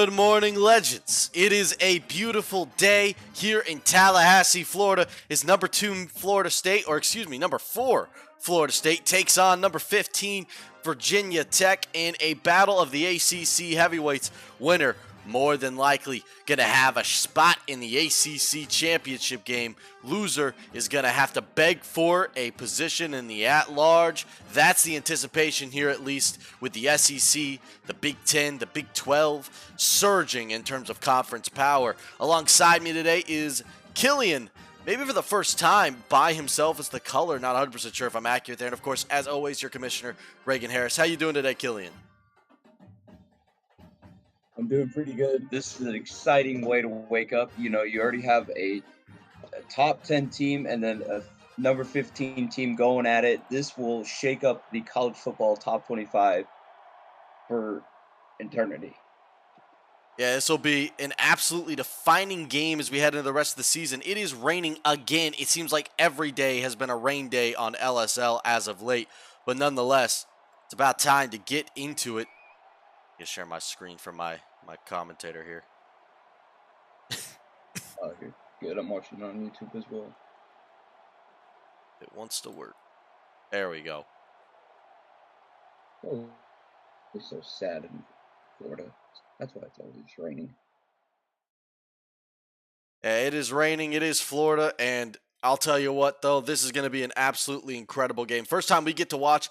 Good morning, legends. It is a beautiful day here in Tallahassee, Florida. It's number 2 Florida State, or excuse me, number 4 Florida State takes on number 15 Virginia Tech in a battle of the ACC heavyweights. Winner more than likely going to have a spot in the ACC championship game. Loser is going to have to beg for a position in the at-large. That's the anticipation here, at least, with the SEC, the Big 10, the Big 12 surging in terms of conference power. Alongside me today is Killian, maybe for the first time by himself as the color. Not 100% sure if I'm accurate there. And, of course, as always, your commissioner, Reagan Harris. How you doing today, Killian? I'm doing pretty good. This is an exciting way to wake up. You know, you already have a top 10 team and then a number 15 team going at it. This will shake up the college football top 25 for eternity. Yeah, this will be an absolutely defining game as we head into the rest of the season. It is raining again. It seems like every day has been a rain day on LSL as of late. But nonetheless, it's about time to get into it. I'm going to share my screen for my commentator here. You're good. I'm watching it on YouTube as well. It wants to work. There we go. Oh, it's so sad in Florida. That's why it's always raining. Yeah, it is raining. It is Florida. And I'll tell you what, though, this is going to be an absolutely incredible game. First time we get to watch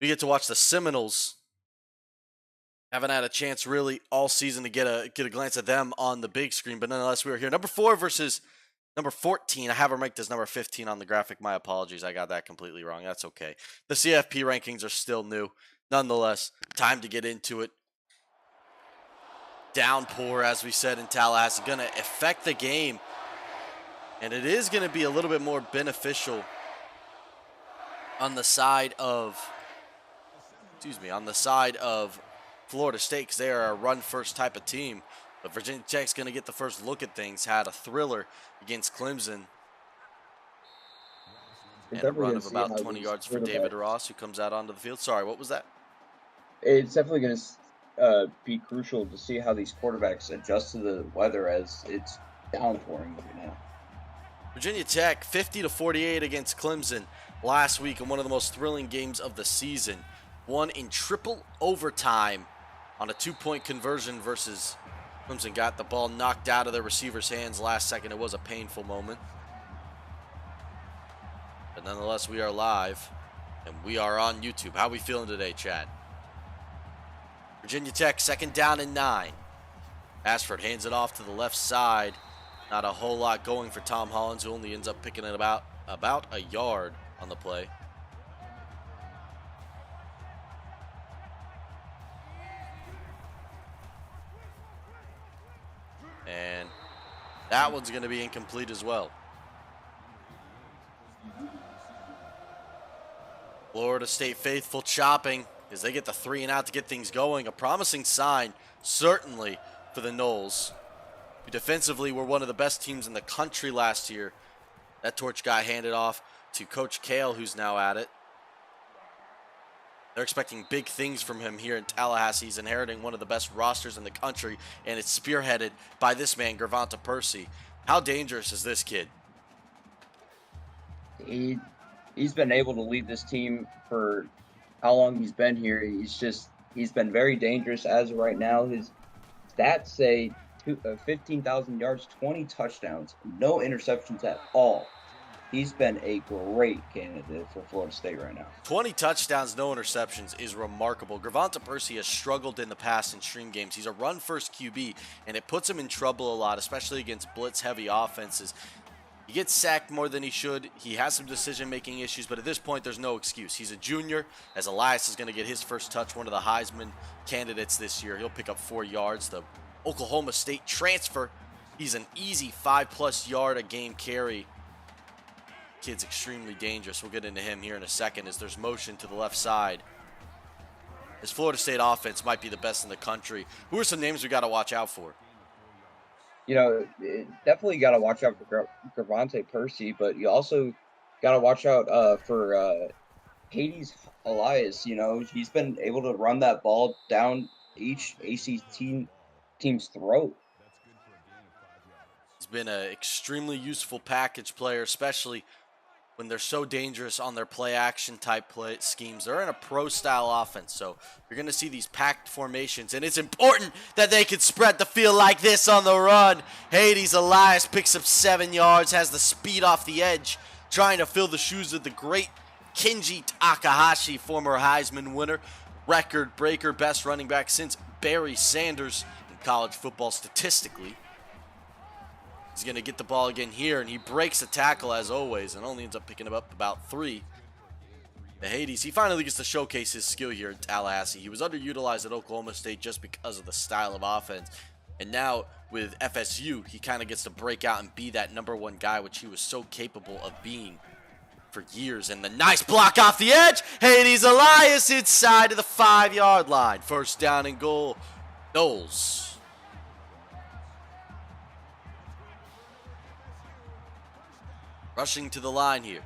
the Seminoles. Haven't had a chance really all season to get a glance at them on the big screen, but nonetheless, we are here. Number 4 versus number 14. I have her ranked as number 15 on the graphic. My apologies. I got that completely wrong. That's okay. The CFP rankings are still new. Nonetheless, time to get into it. Downpour, as we said in Tallahassee, going to affect the game. And it is going to be a little bit more beneficial on the side of, Florida State, because they are a run-first type of team. But Virginia Tech's going to get the first look at things. Had a thriller against Clemson. And a run of about 20 yards for David Ross, who comes out onto the field. Sorry, what was that? It's definitely going to be crucial to see how these quarterbacks adjust to the weather as it's downpouring right now. Virginia Tech, 50-48 against Clemson last week in one of the most thrilling games of the season. Won in triple overtime on a 2-point conversion versus Clemson. Got the ball knocked out of their receiver's hands last second. It was a painful moment. But nonetheless, we are live, and we are on YouTube. How are we feeling today, Chad? Virginia Tech, 2nd down and 9. Ashford hands it off to the left side. Not a whole lot going for Tom Hollins, who only ends up picking it about a yard on the play. And that one's going to be incomplete as well. Florida State faithful chopping as they get the 3 and out to get things going. A promising sign, certainly, for the Noles, who defensively were one of the best teams in the country last year. That torch got handed off to Coach Kale, who's now at it. They're expecting big things from him here in Tallahassee. He's inheriting one of the best rosters in the country, and it's spearheaded by this man, Gervonta Percy. How dangerous is this kid? He's been able to lead this team for how long he's been here. He's been very dangerous as of right now. His stats say 15,000 yards, 20 touchdowns, no interceptions at all. He's been a great candidate for Florida State right now. 20 touchdowns, no interceptions is remarkable. Gervonta Percy has struggled in the past in stream games. He's a run-first QB, and it puts him in trouble a lot, especially against blitz-heavy offenses. He gets sacked more than he should. He has some decision-making issues, but at this point, there's no excuse. He's a junior, as Elias is going to get his first touch, one of the Heisman candidates this year. He'll pick up 4 yards. The Oklahoma State transfer, he's an easy 5+ yard a game carry. Kid's extremely dangerous. We'll get into him here in a second as there's motion to the left side. This Florida State offense might be the best in the country. Who are some names we got to watch out for? You know, definitely got to watch out for Gervonta Percy, but you also got to watch out for Hades Elias. You know, he's been able to run that ball down each ACC team's throat. He's been an extremely useful package player, especially when they're so dangerous on their play action type play schemes. They're in a pro style offense, so you're going to see these packed formations, and it's important that they can spread the field like this on the run. Hades Elias picks up 7 yards, has the speed off the edge, trying to fill the shoes of the great Kenji Takahashi, former Heisman winner, record breaker, best running back since Barry Sanders in college football statistically. He's going to get the ball again here, and he breaks a tackle as always and only ends up picking up about 3. The Hades, he finally gets to showcase his skill here in Tallahassee. He was underutilized at Oklahoma State just because of the style of offense. And now with FSU, he kind of gets to break out and be that #1 guy, which he was so capable of being for years. And the nice block off the edge. Hades Elias inside of the 5-yard line. First down and goal. Knowles. Rushing to the line here.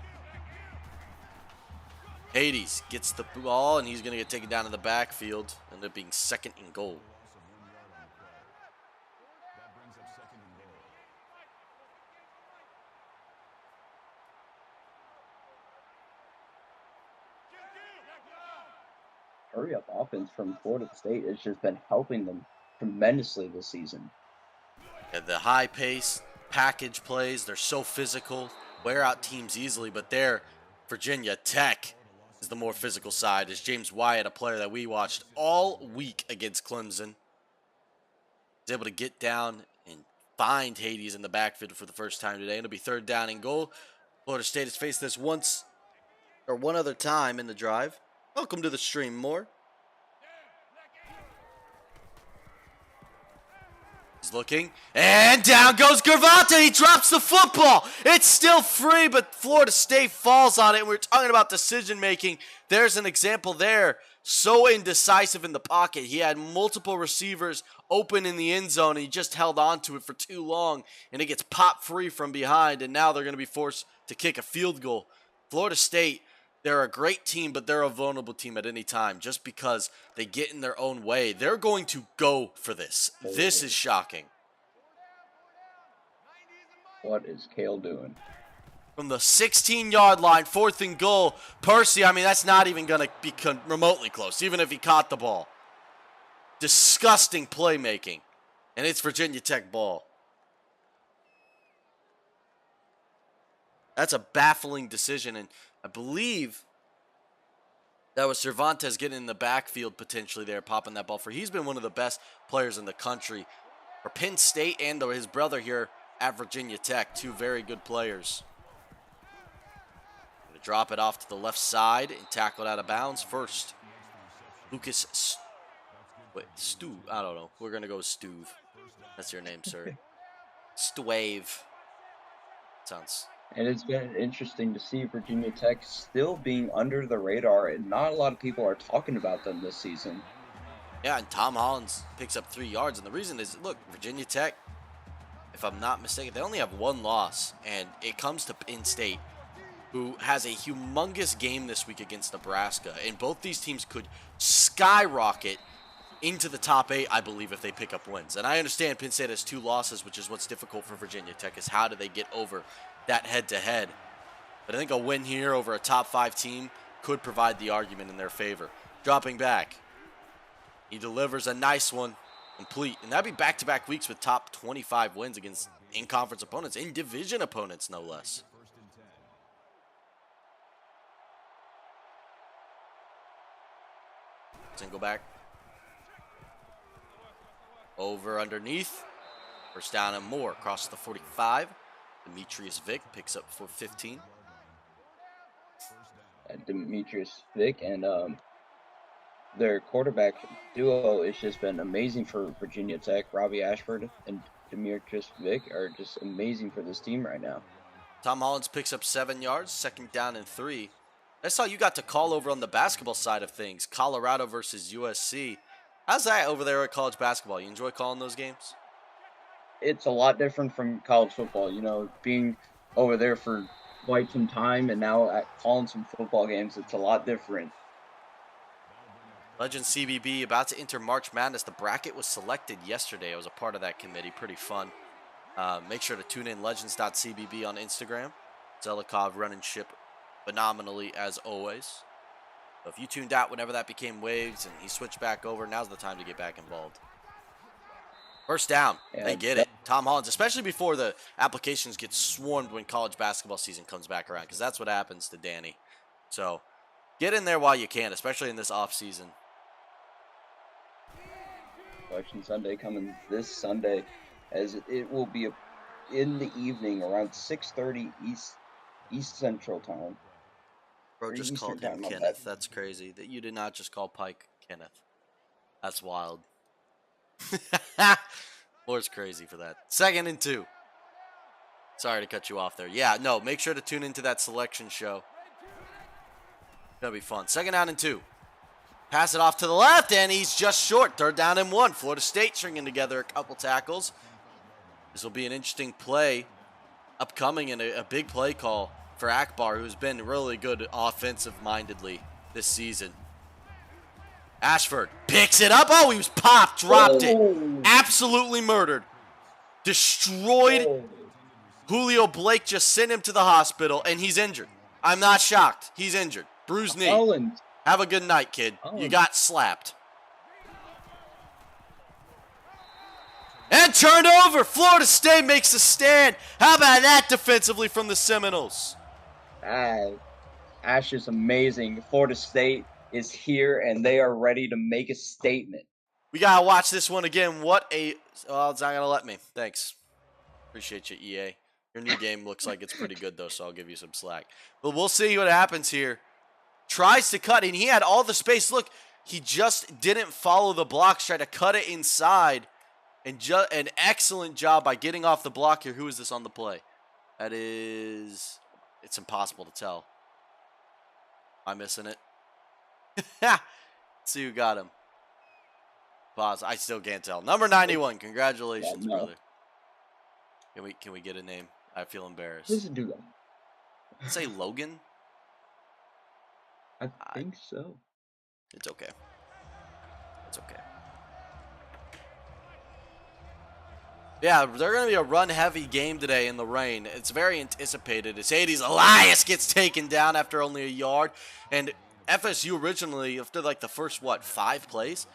Hades gets the ball, and he's going to get taken down in the backfield. End up being 2nd and goal. Hurry up offense from Florida State has just been helping them tremendously this season. Yeah, the high pace package plays, they're so physical, wear out teams easily, but there, Virginia Tech is the more physical side. Is James Wyatt, a player that we watched all week against Clemson, is able to get down and find Hades in the backfield for the first time today. It'll be 3rd down and goal. Florida State has faced this one other time in the drive. Welcome to the stream, Moore. He's looking, and down goes Gervonta. He drops the football. It's still free, but Florida State falls on it. We're talking about decision making. There's an example there. So indecisive in the pocket. He had multiple receivers open in the end zone, and he just held on to it for too long, and it gets popped free from behind, and now they're going to be forced to kick a field goal. Florida State, they're a great team, but they're a vulnerable team at any time just because they get in their own way. They're going to go for this. This is shocking. What is Kale doing? From the 16-yard line, 4th and goal. Percy, I mean, that's not even going to be remotely close, even if he caught the ball. Disgusting playmaking. And it's Virginia Tech ball. That's a baffling decision, and I believe that was Cervantes getting in the backfield potentially there, popping that ball for. He's been one of the best players in the country for Penn State and his brother here at Virginia Tech. 2 very good players. Going to drop it off to the left side and tackle it out of bounds first. Lucas Stu. I don't know. We're going to go with Stuve. That's your name, sir. Stuave. Sounds... And it's been interesting to see Virginia Tech still being under the radar, and not a lot of people are talking about them this season. Yeah, and Tom Hollins picks up 3 yards, and the reason is, look, Virginia Tech, if I'm not mistaken, they only have 1 loss, and it comes to Penn State, who has a humongous game this week against Nebraska, and both these teams could skyrocket into the top 8, I believe, if they pick up wins. And I understand Penn State has 2 losses, which is what's difficult for Virginia Tech, is how do they get over that head-to-head. But I think a win here over a top 5 team could provide the argument in their favor. Dropping back. He delivers a nice one, complete. And that'd be back-to-back weeks with top 25 wins against in-conference opponents, in-division opponents, no less. Single back. Over underneath. First down and more across the 45. Demetrius Vick picks up for 15. Demetrius Vick and their quarterback duo has just been amazing for Virginia Tech. Robbie Ashford and Demetrius Vick are just amazing for this team right now. Tom Hollins picks up 7 yards, 2nd down and 3. I saw you got to call over on the basketball side of things. Colorado versus USC. How's that over there at college basketball? You enjoy calling those games? It's a lot different from college football, you know, being over there for quite some time and now calling some football games, it's a lot different. Legends CBB about to enter March Madness. The bracket was selected yesterday. I was a part of that committee. Pretty fun. Make sure to tune in legends.cbb on Instagram. Zelikov running ship phenomenally as always. So if you tuned out whenever that became waves and he switched back over, now's the time to get back involved. First down. Yeah, they get it. Tom Hollins, especially before the applications get swarmed when college basketball season comes back around, because that's what happens to Danny. So get in there while you can, especially in this off season. Election Sunday coming this Sunday, as it will be in the evening around 6:30 East Central Time. Bro just called him Kenneth. That's crazy. That you did not just call Pike Kenneth. That's wild. Moore's crazy for that. 2nd and 2. Sorry to cut you off there. Yeah, no, make sure to tune into that selection show. That'll be fun. 2nd down and 2. Pass it off to the left, and he's just short. 3rd down and 1. Florida State stringing together a couple tackles. This will be an interesting play upcoming, and a big play call for Akbar, who's been really good offensive-mindedly this season. Ashford picks it up. Oh, he was popped, dropped it. Absolutely murdered. Destroyed. Julio Blake just sent him to the hospital, and he's injured. I'm not shocked. He's injured. Bruised knee. Hollins. Have a good night, kid. You got slapped. And turned over. Florida State makes a stand. How about that defensively from the Seminoles? Ash is amazing. Florida State is here, and they are ready to make a statement. We got to watch this one again. What a... Oh, it's not going to let me. Thanks. Appreciate you, EA. Your new game looks like it's pretty good, though, so I'll give you some slack. But we'll see what happens here. Tries to cut, and he had all the space. Look, he just didn't follow the blocks. Tried to cut it inside. And an excellent job by getting off the block here. Who is this on the play? That is... It's impossible to tell. Am I missing it? Let's see who got him. Pause. I still can't tell. Number 91. Congratulations, brother. Can we get a name? I feel embarrassed. Let's do that. Say Logan? I think so. It's okay. It's okay. Yeah, they're going to be a run-heavy game today in the rain. It's very anticipated. It's Hades. Elias gets taken down after only a yard. And FSU originally, after like the first, 5 plays,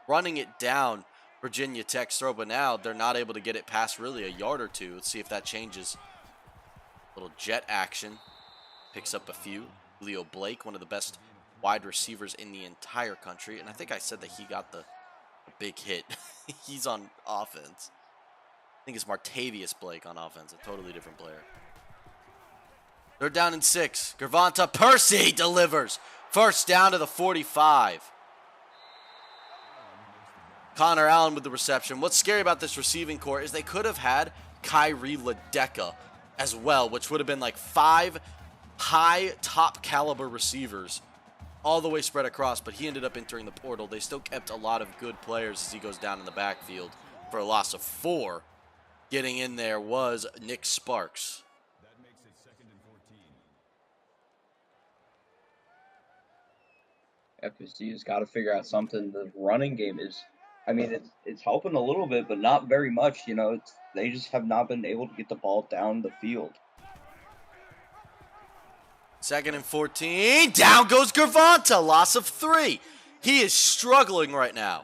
running it down Virginia Tech's throw. But now they're not able to get it past really a yard or two. Let's see if that changes. Little jet action. Picks up a few. Leo Blake, one of the best wide receivers in the entire country. And I think I said that he got the big hit. He's on offense. I think it's Martavius Blake on offense, a totally different player. They're down in 6. Gervonta Percy delivers. First down to the 45. Connor Allen with the reception. What's scary about this receiving core is they could have had Kyrie Ledeca as well, which would have been like 5 high top caliber receivers all the way spread across, but he ended up entering the portal. They still kept a lot of good players as he goes down in the backfield for a loss of 4. Getting in there was Nick Sparks. That makes it 2nd and 14. FSU has got to figure out something. The running game is, I mean, it's helping a little bit, but not very much. You know, they just have not been able to get the ball down the field. 2nd and 14. Down goes Gervonta. Loss of 3. He is struggling right now.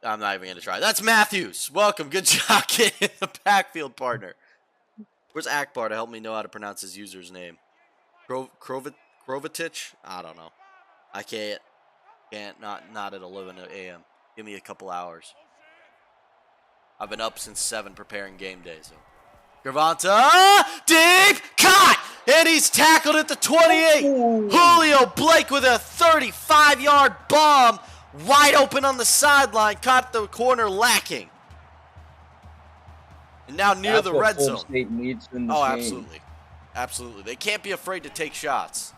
I'm not even going to try. That's Matthews. Welcome. Good job getting the backfield partner. Where's Akbar to help me know how to pronounce his user's name? Krovitich? I don't know. I can't. Not at 11 a.m. Give me a couple hours. I've been up since 7 preparing game day. So, Gervonta, deep cut, and he's tackled at the 28. Ooh. Julio Blake with a 35-yard bomb, wide open on the sideline, caught the corner lacking, and now near the red zone. State needs in this absolutely, game. Absolutely. They can't be afraid to take shots.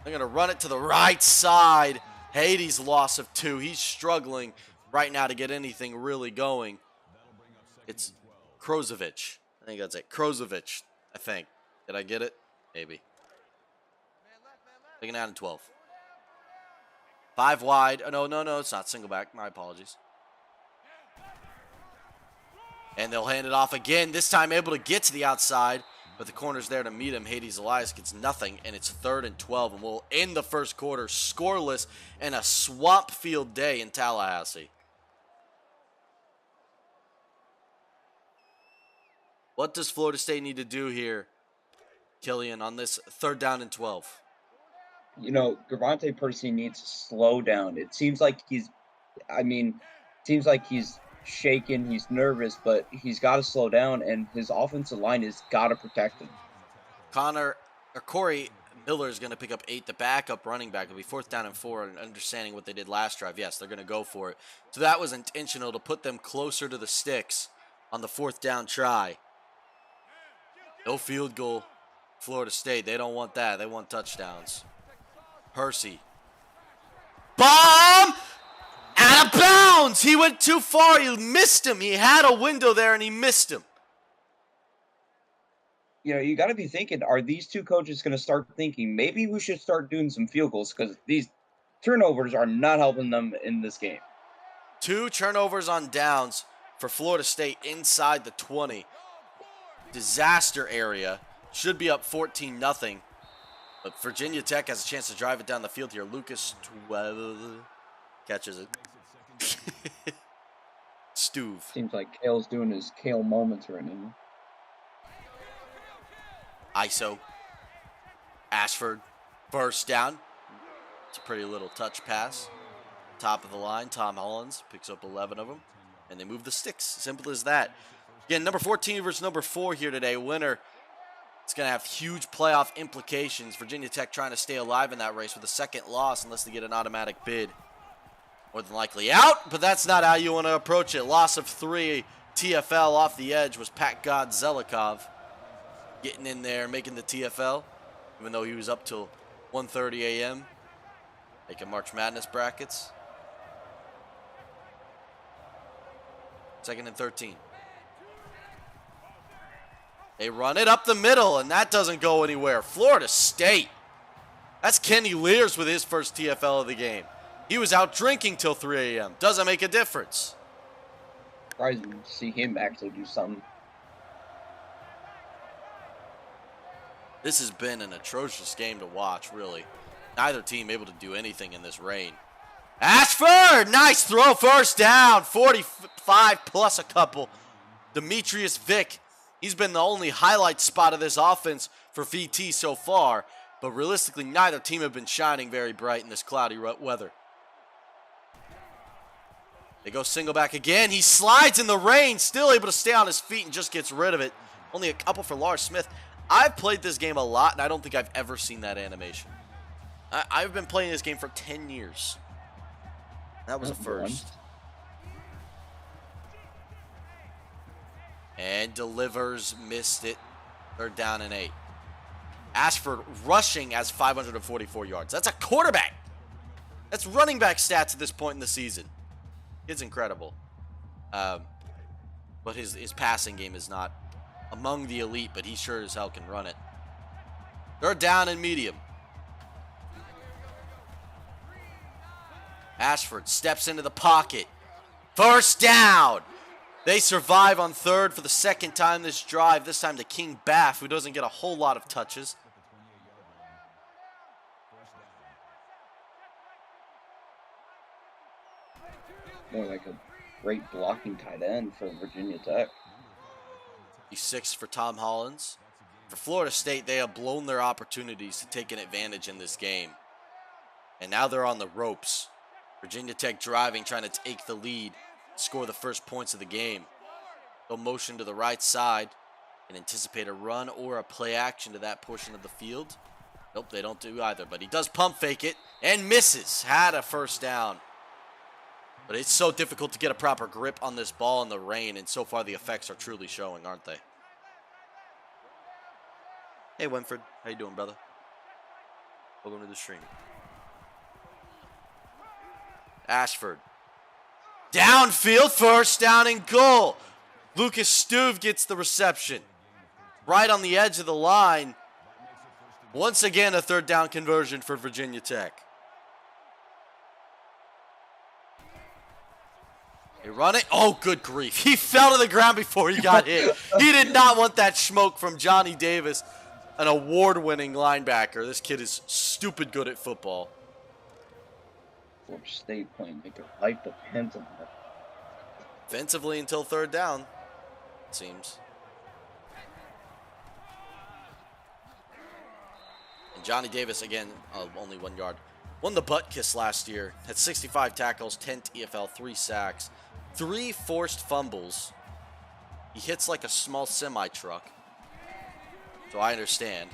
They're going to run it to the right side. Hades loss of 2. He's struggling right now to get anything really going. It's Krozovich. I think that's it. Krozovich, I think. Did I get it? Maybe. Taking out in 12. 5 wide. Oh, no, it's not. Single back. My apologies. And they'll hand it off again. This time able to get to the outside. But the corner's there to meet him. Hades Elias gets nothing. And it's 3rd and 12. And we'll end the first quarter scoreless and a swamp field day in Tallahassee. What does Florida State need to do here, Killian, on this 3rd down and 12? You know, Gravante Percy needs to slow down. It seems like he's shaken, he's nervous, but he's got to slow down, and his offensive line has got to protect him. Corey Miller is going to pick up 8, the backup running back. It'll be 4th down and 4, and understanding what they did last drive. Yes, they're going to go for it. So that was intentional to put them closer to the sticks on the 4th down try. No field goal, Florida State. They don't want that. They want touchdowns. Percy. Bomb! Out of bounds! He went too far. He missed him. He had a window there, and he missed him. You know, you got to be thinking, are these two coaches going to start thinking, maybe we should start doing some field goals, because these turnovers are not helping them in this game. 2 turnovers on downs for Florida State inside the 20. Disaster area. Should be up 14-0. But Virginia Tech has a chance to drive it down the field here. Lucas 12 catches it. Stuve. Seems like Kale's doing his Kale moments right now. ISO. Ashford. First down. It's a pretty little touch pass. Top of the line. Tom Hollins picks up 11 of them. And they move the sticks. Simple as that. Again, number 14 versus number 4 here today. Winner. It's going to have huge playoff implications. Virginia Tech trying to stay alive in that race with a second loss unless they get an automatic bid. More than likely out, but that's not how you want to approach it. Loss of 3. TFL off the edge was Pat Godzelikov. Getting in there, making the TFL, even though he was up till 1:30 a.m. making March Madness brackets. 2nd and 13. They run it up the middle, and that doesn't go anywhere. Florida State. That's Kenny Lears with his first TFL of the game. He was out drinking till 3 a.m. Doesn't make a difference. Surprised to see him actually do something. This has been an atrocious game to watch, really. Neither team able to do anything in this rain. Ashford! Nice throw, 1st down. 45 plus a couple. Demetrius Vick. He's been the only highlight spot of this offense for VT so far. But realistically, neither team have been shining very bright in this cloudy weather. They go single back again. He slides in the rain, still able to stay on his feet and just gets rid of it. Only a couple for Lars Smith. I've played this game a lot, and I don't think I've ever seen that animation. I've been playing this game for 10 years. That was a first. And delivers, missed it. 3rd down and 8. Ashford rushing has 544 yards. That's a quarterback. That's running back stats at this point in the season. It's incredible. But his passing game is not among the elite, but he sure as hell can run it. 3rd down and medium. Ashford steps into the pocket. 1st down. They survive on 3rd for the 2nd time this drive. This time to King Baff, who doesn't get a whole lot of touches. More like a great blocking tight end for Virginia Tech. 6 for Tom Hollins. For Florida State, they have blown their opportunities to take an advantage in this game. And now they're on the ropes. Virginia Tech driving, trying to take the lead, score the first points of the game. They'll motion to the right side and anticipate a run or a play action to that portion of the field. Nope, they don't do either, but he does pump fake it and misses. Had a 1st down. But it's so difficult to get a proper grip on this ball in the rain, and so far the effects are truly showing, aren't they? Hey, Winford. How you doing, brother? Welcome to the stream. Ashford. Downfield, 1st down and goal. Lucas Stuve gets the reception. Right on the edge of the line. Once again, a 3rd down conversion for Virginia Tech. They run it. Oh, good grief. He fell to the ground before he got hit. He did not want that smoke from Johnny Davis, an award-winning linebacker. This kid is stupid good at football. Florida State playing like their life depends on it. Offensively until third down, it seems. And Johnny Davis, again, only 1 yard. Won the butt kiss last year. Had 65 tackles, 10 TFL, 3 sacks, 3 forced fumbles. He hits like a small semi-truck. So I understand.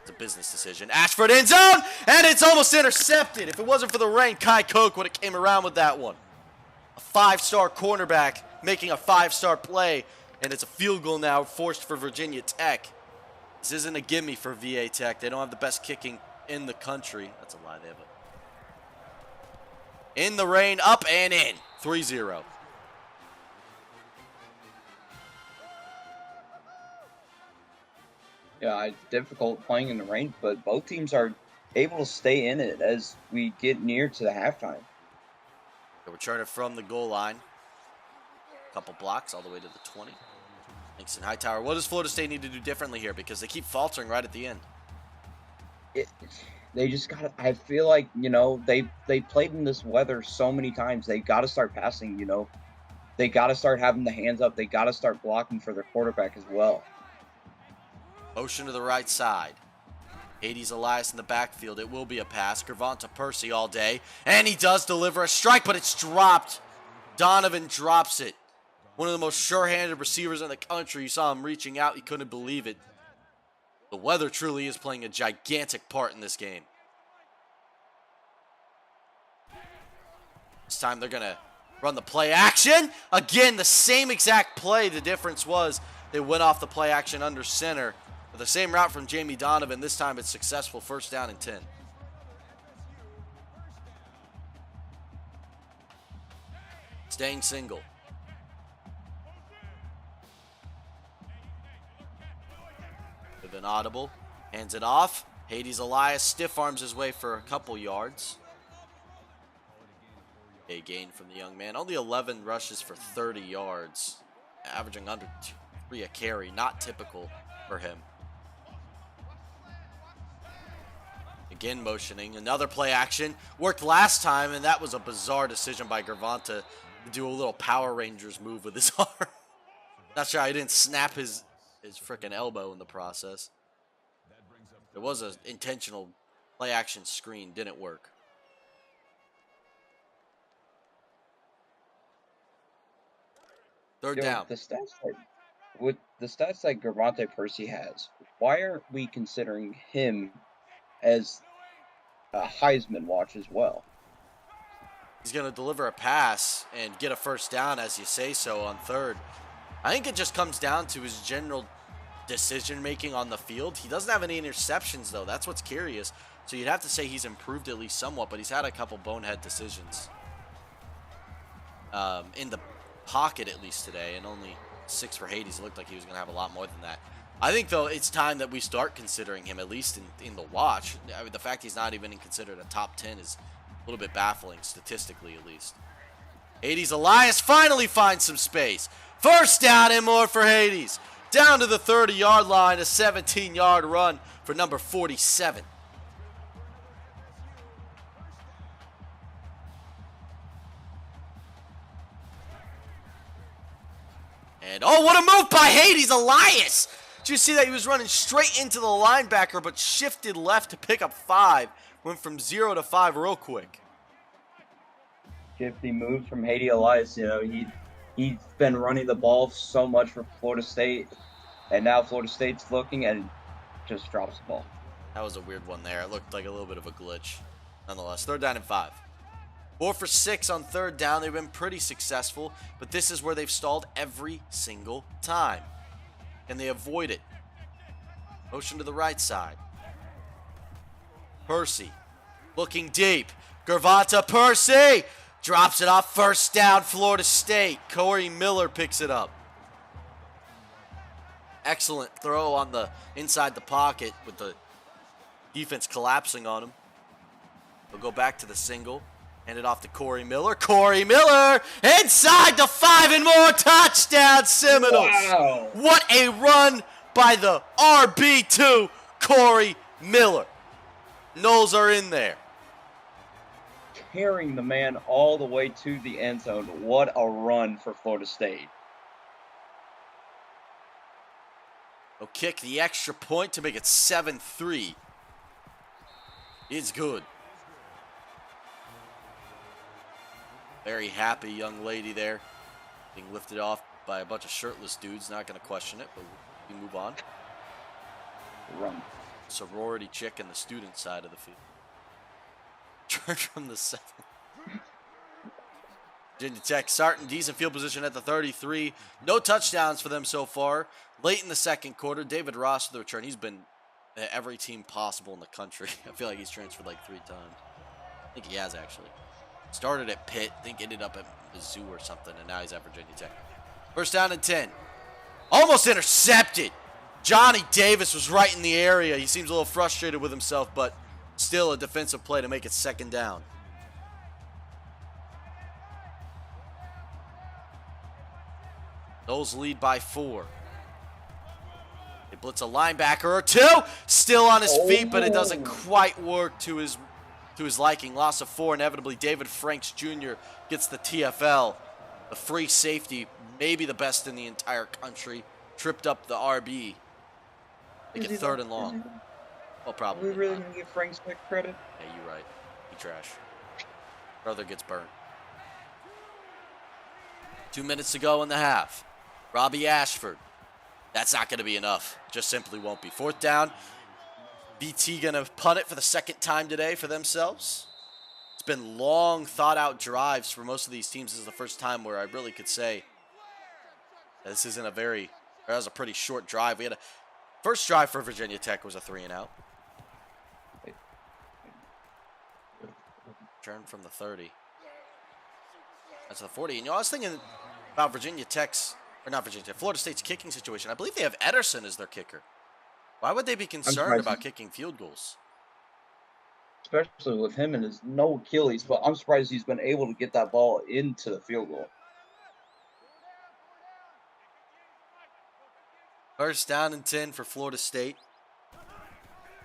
It's a business decision. Ashford end zone, and it's almost intercepted. If it wasn't for the rain, Kai Koch would have came around with that one. A 5-star cornerback making a 5-star play, and it's a field goal now forced for Virginia Tech. This isn't a gimme for VA Tech. They don't have the best kicking in the country. That's a lie. They have a... In the rain, up and in. 3-0. Yeah, it's difficult playing in the rain, but both teams are able to stay in it as we get near to the halftime. They return it from the goal line. Couple blocks all the way to the 20. Langston Hightower. What does Florida State need to do differently here? Because they keep faltering right at the end. They just got to, I feel like, you know, they played in this weather so many times. They got to start passing, you know. They got to start having the hands up. They got to start blocking for their quarterback as well. Motion to the right side. Hades Elias in the backfield. It will be a pass. Gervonta Percy all day. And he does deliver a strike, but it's dropped. Donovan drops it. One of the most sure-handed receivers in the country. You saw him reaching out. You couldn't believe it. The weather truly is playing a gigantic part in this game. This time they're going to run the play action. Again, the same exact play. The difference was they went off the play action under center. With the same route from Jamie Donovan. This time it's successful. First down and 10. Staying single. With an audible. Hands it off. Hades Elias stiff arms his way for a couple yards. A gain from the young man. Only 11 rushes for 30 yards. Averaging under 3 a carry. Not typical for him. Again motioning. Another play action. Worked last time, and that was a bizarre decision by Gervonta to do a little Power Rangers move with his arm. Not sure he didn't snap his frickin' elbow in the process. There was an intentional play action screen. Didn't work. Third down. With the stats that Gervonta Percy has, why aren't we considering him as a Heisman watch as well? He's going to deliver a pass and get a first down, as you say so, on third. I think it just comes down to his general decision-making on the field. He doesn't have any interceptions, though. That's what's curious. So you'd have to say he's improved at least somewhat, but he's had a couple bonehead decisions. In the pocket, at least today, and only 6 for Hades. It looked like he was going to have a lot more than that. I think, though, it's time that we start considering him, at least in the watch. I mean, the fact he's not even considered a top 10 is a little bit baffling, statistically at least. Hades Elias finally finds some space. First down and more for Hades. Down to the 30-yard line, a 17-yard run for number 47. And, oh, what a move by Hades Elias! Did you see that? He was running straight into the linebacker, but shifted left to pick up 5. Went from 0 to 5 real quick. Shifty moves from Hades Elias. You know, he's been running the ball so much for Florida State, and now Florida State's looking and just drops the ball. That was a weird one there. It looked like a little bit of a glitch. Nonetheless, third down and 5. 4 for 6 on third down. They've been pretty successful, but this is where they've stalled every single time. Can they avoid it? Motion to the right side. Percy looking deep. Gervonta Percy drops it off. First down, Florida State. Corey Miller picks it up. Excellent throw on the inside the pocket with the defense collapsing on him. They'll go back to the single. Hand it off to Corey Miller. Corey Miller inside the 5 and more. Touchdown Seminoles. Wow. What a run by the RB2, Corey Miller. Noles are in there. Carrying the man all the way to the end zone. What a run for Florida State. They'll kick the extra point to make it 7-3. It's good. Very happy young lady there. Being lifted off by a bunch of shirtless dudes. Not going to question it, but we move on. Run. Sorority chick in the student side of the field. Turn from the 7. Virginia Tech starting decent field position at the 33. No touchdowns for them so far. Late in the second quarter, David Ross with the return. He's been at every team possible in the country. I feel like he's transferred like 3 times. I think he has, actually. Started at Pitt, I think ended up at Mizzou or something, and now he's at Virginia Tech. First down and 10. Almost intercepted. Johnny Davis was right in the area. He seems a little frustrated with himself, but still a defensive play to make it second down. Those lead by 4. They blitz a linebacker or 2. Still on his feet, but it doesn't quite work to his liking. Loss of 4. Inevitably, David Franks Jr. gets the TFL. The free safety, maybe the best in the entire country, tripped up the RB. They get 3rd and long. Well, probably. Are we really going to give Frank Smith credit? Yeah, you're right. He trash. Brother gets burnt. 2 minutes to go in the half. Robbie Ashford. That's not going to be enough. Just simply won't be. 4th down. BT going to punt it for the 2nd time today for themselves. It's been long, thought-out drives for most of these teams. This is the first time where I really could say this isn't that was a pretty short drive. We had a first drive for Virginia Tech was a 3-and-out. Turn from the 30. That's the 40. And I was thinking about Florida State's kicking situation. I believe they have Ederson as their kicker. Why would they be concerned about kicking field goals? Especially with him and his no Achilles, but I'm surprised he's been able to get that ball into the field goal. First down and 10 for Florida State.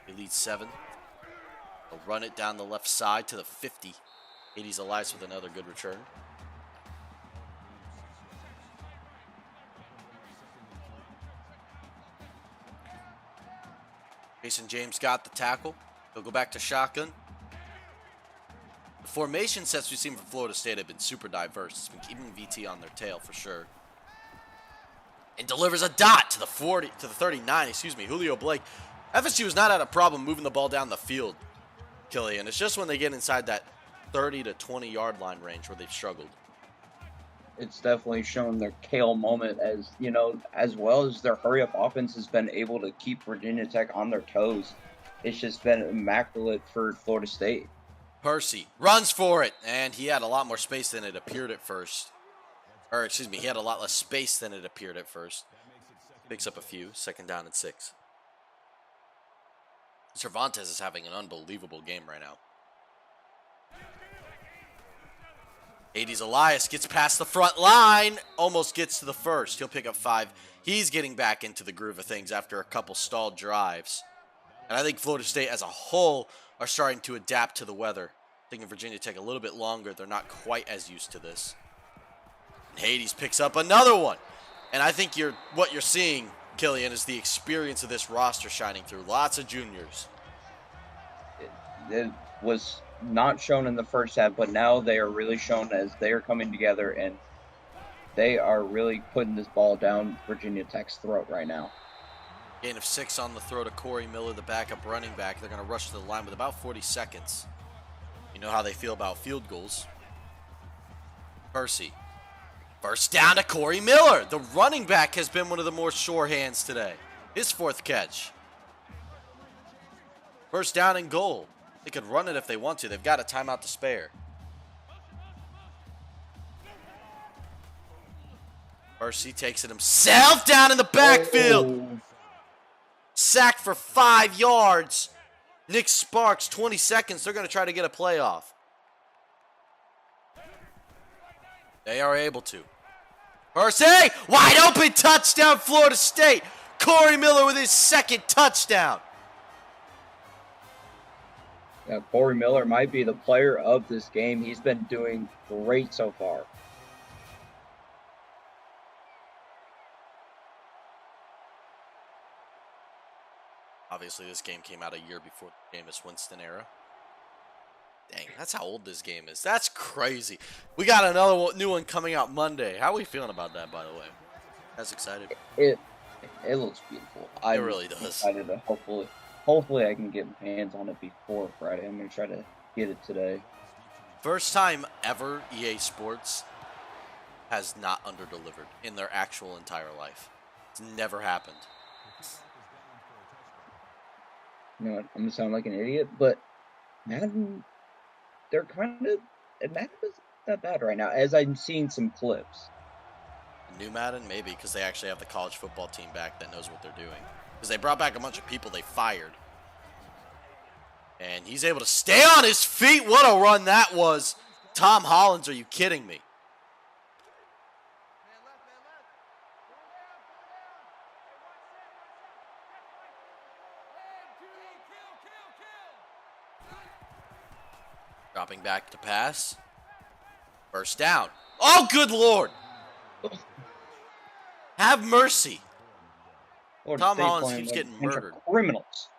They lead 7. They'll run it down the left side to the 50. 80's Elias with another good return. Jason James got the tackle. He'll go back to shotgun. The formation sets we've seen from Florida State have been super diverse. It's been keeping VT on their tail for sure. And delivers a dot to the 39, Julio Blake. FSU has not had a problem moving the ball down the field, Killian. It's just when they get inside that 30 to 20 yard line range where they've struggled. It's definitely shown their Kale moment as well as their hurry-up offense has been able to keep Virginia Tech on their toes. It's just been immaculate for Florida State. Percy runs for it, and he had a lot more space than it appeared at first. He had a lot less space than it appeared at first. Picks up a few, 2nd down and 6. Cervantes is having an unbelievable game right now. 80's Elias gets past the front line, almost gets to the 1st. He'll pick up 5. He's getting back into the groove of things after a couple stalled drives. And I think Florida State as a whole are starting to adapt to the weather. Thinking Virginia Tech a little bit longer. They're not quite as used to this. And Hades picks up another one. And I think what you're seeing, Killian, is the experience of this roster shining through. Lots of juniors. It was not shown in the first half, but now they are really shown as they are coming together, and they are really putting this ball down Virginia Tech's throat right now. Gain of 6 on the throw to Corey Miller, the backup running back. They're going to rush to the line with about 40 seconds. You know how they feel about field goals. Percy. First down to Corey Miller. The running back has been one of the more sure hands today. His 4th catch. First down and goal. They could run it if they want to. They've got a timeout to spare. Percy takes it himself down in the backfield. Sacked for 5 yards. Nick Sparks, 20 seconds. They're going to try to get a playoff. They are able to. Percy, wide open touchdown, Florida State. Corey Miller with his second touchdown. Yeah, Corey Miller might be the player of this game. He's been doing great so far. Obviously, this game came out a year before the Jameis Winston era. Dang, that's how old this game is. That's crazy. We got another new one coming out Monday. How are we feeling about that, by the way? That's excited. It looks beautiful. It really does. Excited to hopefully I can get my hands on it before Friday. I'm gonna try to get it today. First time ever EA Sports has not underdelivered in their actual entire life. It's never happened. You know what? I'm gonna sound like an idiot, but Madden, Madden is not bad right now, as I'm seeing some clips. New Madden, maybe, because they actually have the college football team back that knows what they're doing. Because they brought back a bunch of people they fired. And he's able to stay on his feet. What a run that was. Tom Hollins, are you kidding me? Dropping back to pass. First down. Oh, good Lord. Have mercy. Tom Hollins keeps getting murdered. Criminals.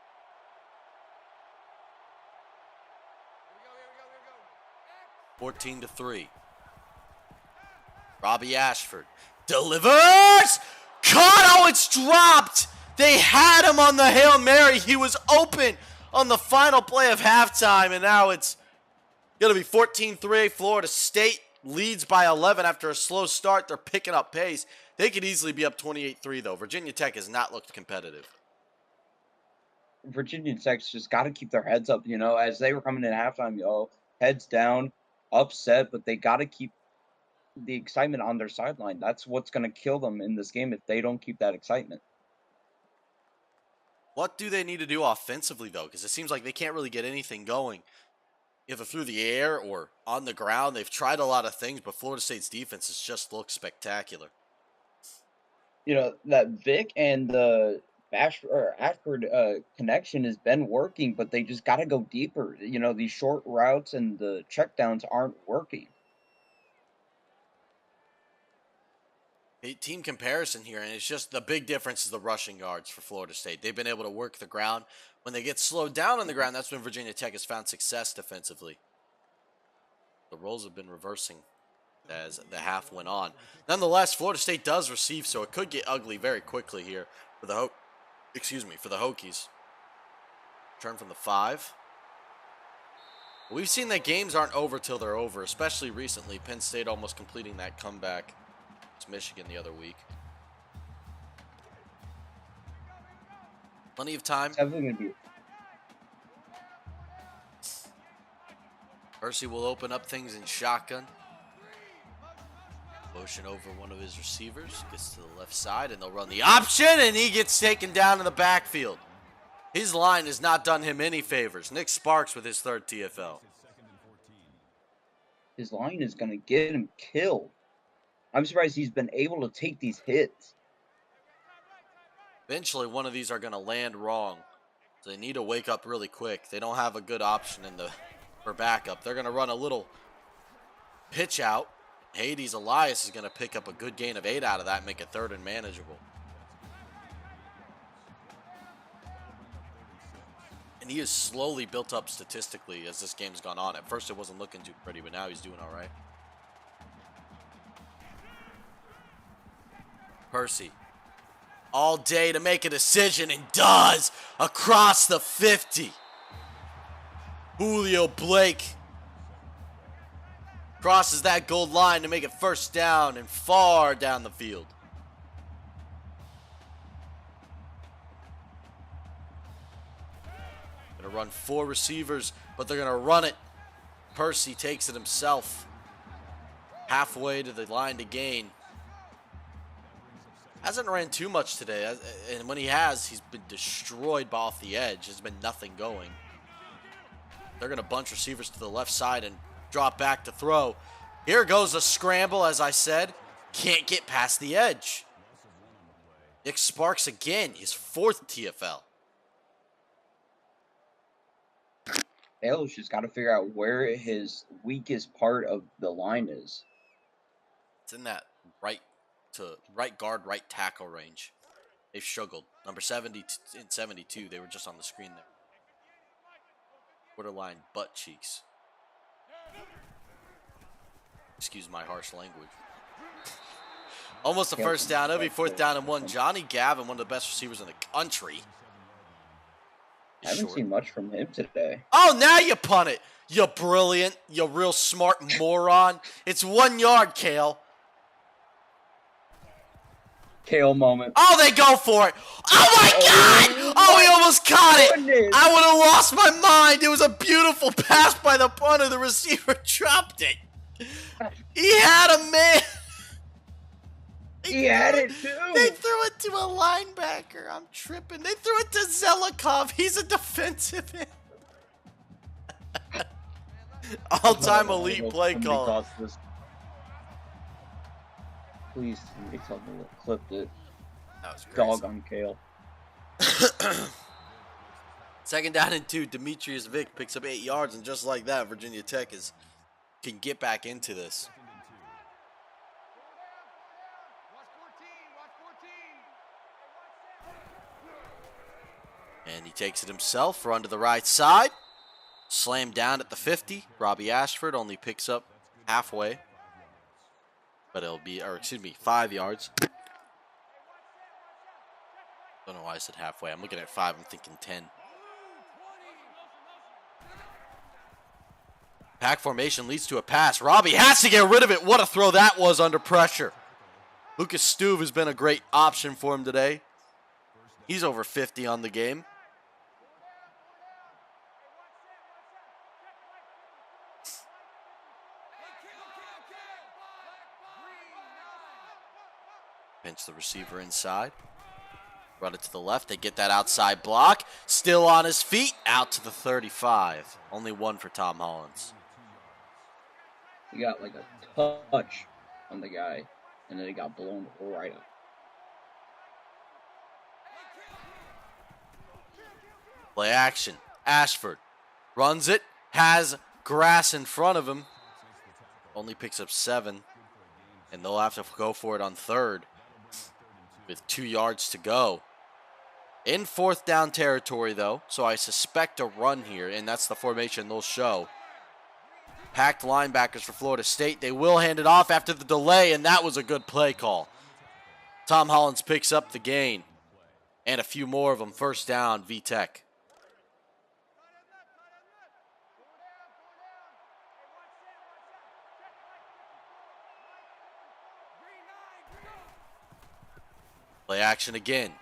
Here we go. 14-3. Robbie Ashford delivers. Caught. Oh, it's dropped. They had him on the Hail Mary. He was open on the final play of halftime, and now it's going to be 14-3. Florida State leads by 11 after a slow start. They're picking up pace. They could easily be up 28-3, though. Virginia Tech has not looked competitive. Virginia Tech's just got to keep their heads up, as they were coming in halftime, heads down, upset, but they got to keep the excitement on their sideline. That's what's going to kill them in this game if they don't keep that excitement. What do they need to do offensively, though? Because it seems like they can't really get anything going, either through the air or on the ground. They've tried a lot of things, but Florida State's defense has just looked spectacular. That Vic and the Ashford connection has been working, but they just got to go deeper. These short routes and the checkdowns aren't working. Team comparison here, and it's just the big difference is the rushing yards for Florida State. They've been able to work the ground. When they get slowed down on the ground, that's when Virginia Tech has found success defensively. The roles have been reversing as the half went on. Nonetheless, Florida State does receive, so it could get ugly very quickly here for the Hokies. Turn from the 5. We've seen that games aren't over till they're over, especially recently. Penn State almost completing that comeback. It's Michigan the other week. Plenty of time. Percy will open up things in shotgun. Motion over one of his receivers. Gets to the left side, and they'll run the option, and he gets taken down in the backfield. His line has not done him any favors. Nick Sparks with his 3rd TFL. His line is going to get him killed. I'm surprised he's been able to take these hits. Eventually, one of these are going to land wrong. So they need to wake up really quick. They don't have a good option for backup. They're going to run a little pitch out. Hades Elias is going to pick up a good gain of 8 out of that and make it 3rd and manageable. And he has slowly built up statistically as this game's gone on. At first, it wasn't looking too pretty, but now he's doing all right. Percy, all day to make a decision, and does across the 50. Julio Blake crosses that goal line to make it 1st down and far down the field. Gonna run 4 receivers, but they're gonna run it. Percy takes it himself. Halfway to the line to gain. Hasn't ran too much today, and when he has, he's been destroyed off the edge. There's been nothing going. They're going to bunch receivers to the left side and drop back to throw. Here goes a scramble, as I said. Can't get past the edge. Nick Sparks again, his 4th TFL. Taylor's just got to figure out where his weakest part of the line is. It's in that right guard, right tackle range. They've struggled. Number 70 and 72, they were just on the screen there. Borderline butt cheeks. Excuse my harsh language. Almost a first down. It'll be 4th down and 1. Johnny Gavin, one of the best receivers in the country. I haven't seen much from him today. Oh, now you punt it. You're brilliant. You're real smart moron. It's 1 yard, Kale. Kale moment. Oh, they go for it. Oh, my God. Oh, he almost caught it. Goodness. I would have lost my mind. It was a beautiful pass by the punter. The receiver dropped it. He had a man. He had it too. They threw it to a linebacker. I'm tripping. They threw it to Zelikov. He's a defensive end. All-time elite play call. Please, somebody tell me that clipped it. That was crazy. Dog on Kale. 2nd down and 2. Demetrius Vick picks up 8 yards, and just like that, Virginia Tech can get back into this. And he takes it himself, run to the right side. Slam down at the 50. Robbie Ashford only picks up halfway. But it'll be, 5 yards. Don't know why I said halfway. I'm looking at 5. I'm thinking 10. Pack formation leads to a pass. Robbie has to get rid of it. What a throw that was under pressure. Lucas Stuve has been a great option for him today. He's over 50 on the game. Pinch the receiver inside. Run it to the left. They get that outside block. Still on his feet. Out to the 35. Only 1 for Tom Hollins. He got like a touch on the guy, and then he got blown right up. Play action. Ashford runs it. Has grass in front of him. Only picks up 7. And they'll have to go for it on 3rd. With 2 yards to go. In 4th down territory, though. So I suspect a run here. And that's the formation they'll show. Packed linebackers for Florida State. They will hand it off after the delay. And that was a good play call. Tom Hollins picks up the gain. And a few more of them. 1st down, V-Tech. Play action again.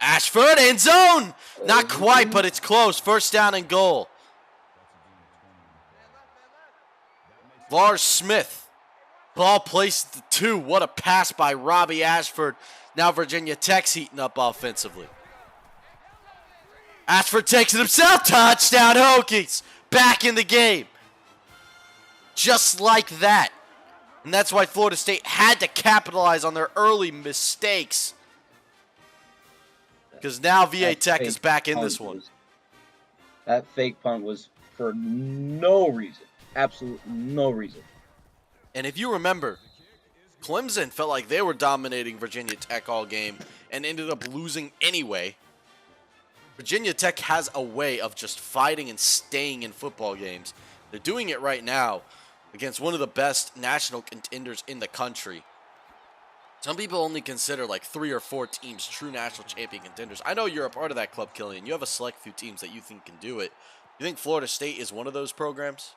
Ashford, end zone! Not quite, but it's close. 1st down and goal. Lars Smith. Ball placed at the 2. What a pass by Robbie Ashford. Now Virginia Tech's heating up offensively. Ashford takes it himself. Touchdown Hokies. Back in the game. Just like that. And that's why Florida State had to capitalize on their early mistakes. Because now VA Tech is back in this one. That fake punt was for no reason. Absolutely no reason. And if you remember, Clemson felt like they were dominating Virginia Tech all game and ended up losing anyway. Virginia Tech has a way of just fighting and staying in football games. They're doing it right now against one of the best national contenders in the country. Some people only consider like 3 or 4 teams true national champion contenders. I know you're a part of that club, Killian. You have a select few teams that you think can do it. You think Florida State is one of those programs?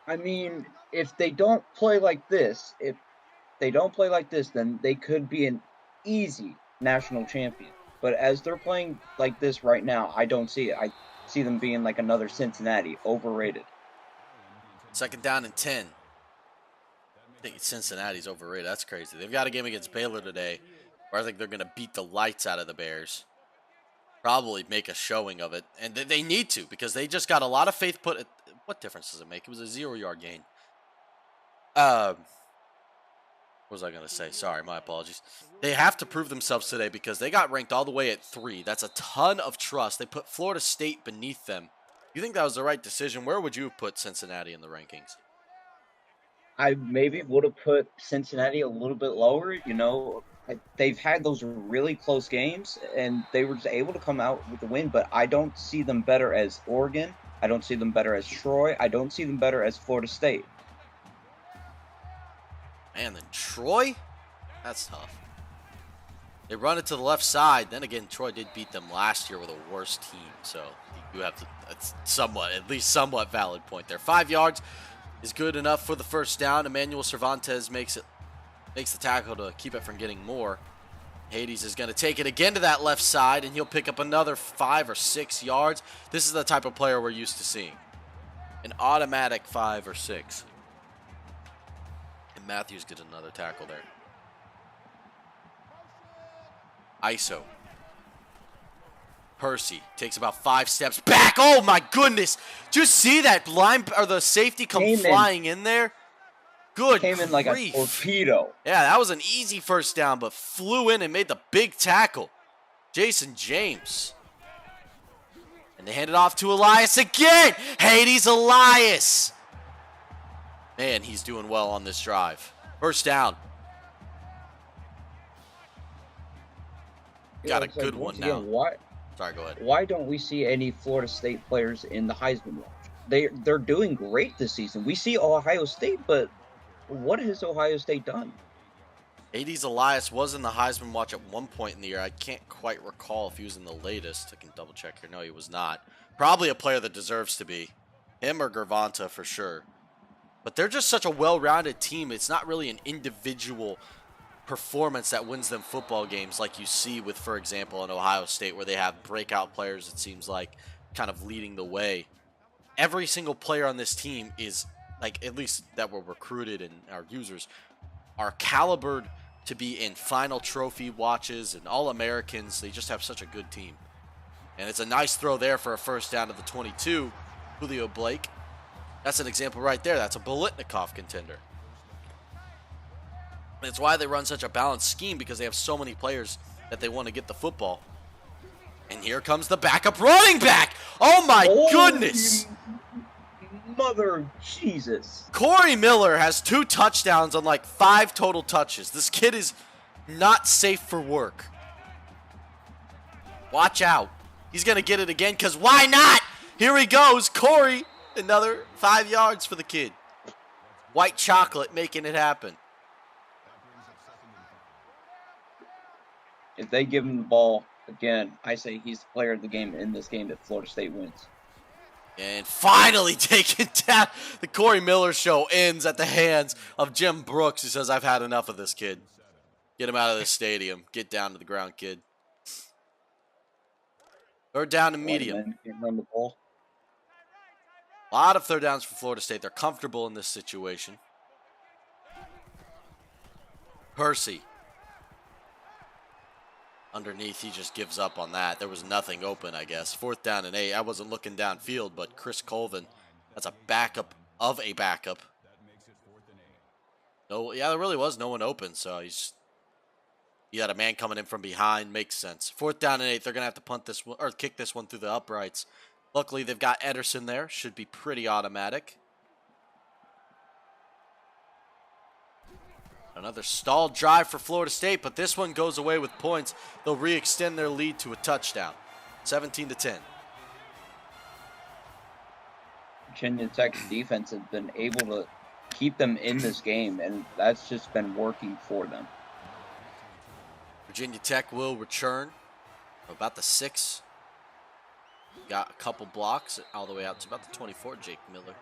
I mean, if they don't play like this, then they could be an easy national champion. But as they're playing like this right now, I don't see it. I see them being like another Cincinnati, overrated. 2nd down and 10. I think Cincinnati's overrated. That's crazy. They've got a game against Baylor today where I think they're going to beat the lights out of the Bears. Probably make a showing of it. And they need to because they just got a lot of faith put. What difference does it make? It was a 0-yard gain. what was I going to say? Sorry, my apologies. They have to prove themselves today because they got ranked all the way at 3. That's a ton of trust. They put Florida State beneath them. You think that was the right decision? Where would you have put Cincinnati in the rankings? I maybe would have put Cincinnati a little bit lower. They've had those really close games, and they were just able to come out with the win. But I don't see them better as Oregon. I don't see them better as Troy. I don't see them better as Florida State. Man, then Troy? That's tough. They run it to the left side. Then again, Troy did beat them last year with a worse team. So you have to, that's at least somewhat valid point there. 5 yards is good enough for the first down. Emmanuel Cervantes makes the tackle to keep it from getting more. Hades is going to take it again to that left side, and he'll pick up another 5 or 6 yards. This is the type of player we're used to seeing. An automatic 5 or 6. And Matthews gets another tackle there. ISO. Percy takes about 5 steps back. Oh my goodness! Did you see that the safety come flying in there? Good Came in like a torpedo. Yeah, that was an easy first down, but flew in and made the big tackle. Jason James. And they hand it off to Elias again. Hades Elias. Man, he's doing well on this drive. First down. Got a good one now. Sorry, go ahead. Why don't we see any Florida State players in the Heisman watch? They're doing great this season. We see Ohio State, but what has Ohio State done? Hades Elias was in the Heisman watch at one point in the year. I can't quite recall if he was in the latest. I can double check here. No, he was not. Probably a player that deserves to be. Him or Gervonta for sure. But they're just such a well-rounded team. It's not really an individual performance that wins them football games like you see with, for example, in Ohio State, where they have breakout players, it seems like, kind of leading the way. Every single player on this team is, like, at least that were recruited and our users, are calibered to be in final trophy watches and All-Americans. They just have such a good team. And it's a nice throw there for a first down to the 22. Julio Blake. That's an example right there. That's a Bolitnikov contender. It's why they run such a balanced scheme, because they have so many players that they want to get the football. And here comes the backup running back. Oh my goodness. Mother Jesus. Corey Miller has 2 touchdowns on like 5 total touches. This kid is not safe for work. Watch out. He's going to get it again, because why not? Here he goes. Corey, another 5 yards for the kid. White chocolate making it happen. If they give him the ball again, I say he's the player of the game in this game if Florida State wins. And finally taken down. The Corey Miller show ends at the hands of Jim Brooks, who says, I've had enough of this kid. Get him out of this stadium. Get down to the ground, kid. Third down and medium. Can't run the ball. A lot of third downs for Florida State. They're comfortable in this situation. Percy. Underneath, he just gives up on that. There was nothing open, I guess. 4th down and 8. I wasn't looking downfield, but Chris Colvin, that's a backup of a backup. No, yeah, there really was no one open, so he had a man coming in from behind. Makes sense. 4th down and 8. They're gonna have to punt this one or kick this one through the uprights. Luckily, they've got Ederson there. Should be pretty automatic. Another stalled drive for Florida State, but this one goes away with points. They'll re-extend their lead to a touchdown. 17-10. Virginia Tech's defense has been able to keep them in this game, and that's just been working for them. Virginia Tech will return about the 6. Got a couple blocks all the way out to about the 24. Jake Miller.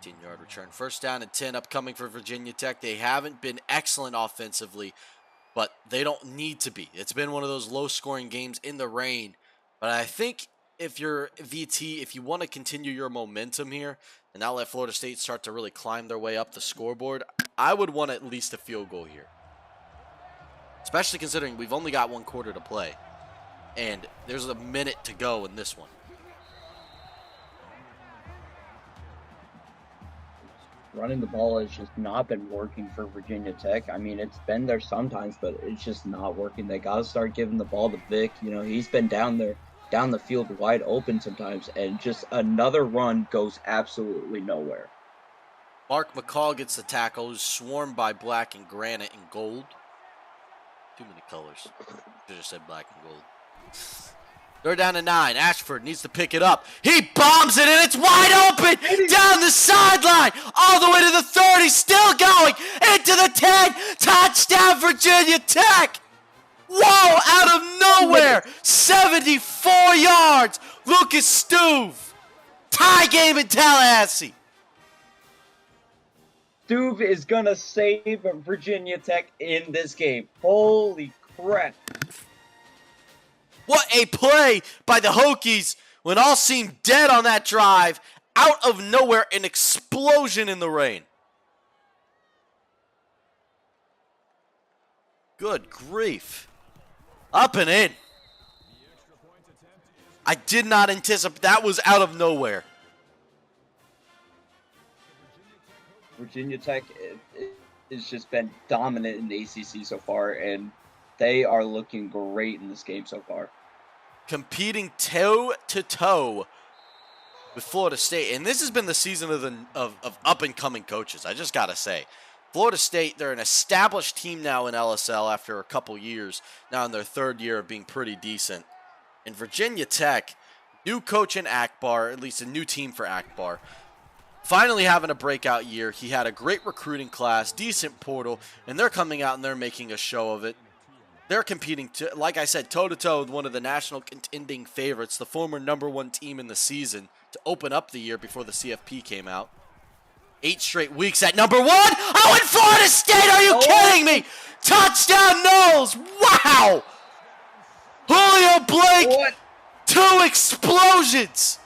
10-yard return. First down and 10 upcoming for Virginia Tech. They haven't been excellent offensively, but they don't need to be. It's been one of those low-scoring games in the rain. But I think if you're VT, if you want to continue your momentum here and not let Florida State start to really climb their way up the scoreboard, I would want at least a field goal here. Especially considering we've only got 1 quarter to play. And there's a minute to go in this one. running the ball has just not been working for Virginia Tech. I mean, it's been there sometimes, but it's just not working. They got to start giving the ball to Vic. You know, he's been down there, down the field wide open sometimes, and just another run goes absolutely nowhere. Mark McCall gets the tackle, who's swarmed by black and granite and gold. Too many colors. Should have said black and gold. They're down to 9. Ashford needs to pick it up. He bombs it, and it's wide open down the sideline, all the way to the 30. Still going into the 10. Touchdown, Virginia Tech. Whoa, out of nowhere. 74 yards. Lucas Stuve. Tie game in Tallahassee. Stuve is going to save Virginia Tech in this game. Holy crap. What a play by the Hokies when all seemed dead on that drive. Out of nowhere, an explosion in the rain. Good grief. Up and in. I did not anticipate. That was out of nowhere. Virginia Tech has just been dominant in the ACC so far, and they are looking great in this game so far. Competing toe-to-toe with Florida State. And this has been the season of up-and-coming coaches, I just got to say. Florida State, they're an established team now in LSL after a couple years, now in their third year of being pretty decent. And Virginia Tech, new coach in Akbar, at least a new team for Akbar, finally having a breakout year. He had a great recruiting class, decent portal, and they're coming out and they're making a show of it. They're competing, like I said, toe-to-toe with one of the national contending favorites, the former #1 team in the season, to open up the year before the CFP came out. 8 straight weeks at #1. Oh, in Florida State, are you kidding me? Touchdown Knowles. Wow. Julio Blake, What? 2 explosions.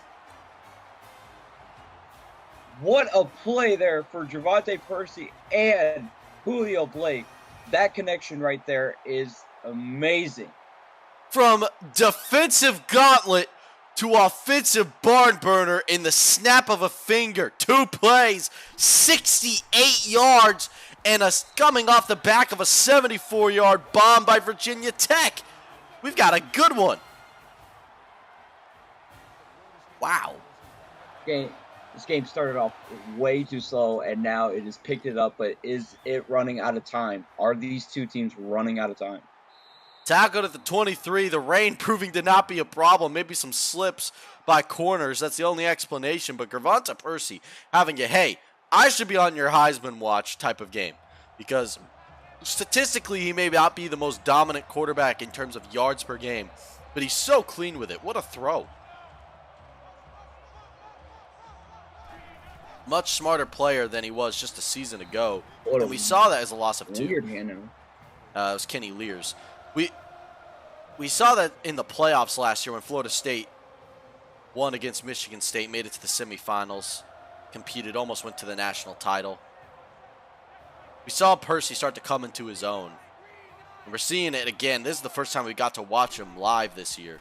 What a play there for Javante Percy and Julio Blake. That connection right there is amazing. From defensive gauntlet to offensive barn burner in the snap of a finger. 2 plays, 68 yards, and coming off the back of a 74-yard bomb by Virginia Tech. We've got a good one. Wow. This game started off way too slow, and now it has picked it up, but is it running out of time? Are these two teams running out of time? Tackled at the 23, the rain proving to not be a problem. Maybe some slips by corners. That's the only explanation. But Gervonta Percy having a, hey, I should be on your Heisman watch type of game. Because statistically, he may not be the most dominant quarterback in terms of yards per game. But he's so clean with it. What a throw. Much smarter player than he was just a season ago. And we saw that as a loss of 2. Weird hand. It was Kenny Lears. We saw that in the playoffs last year when Florida State won against Michigan State, made it to the semifinals, competed, almost went to the national title. We saw Percy start to come into his own. And we're seeing it again. This is the first time we got to watch him live this year.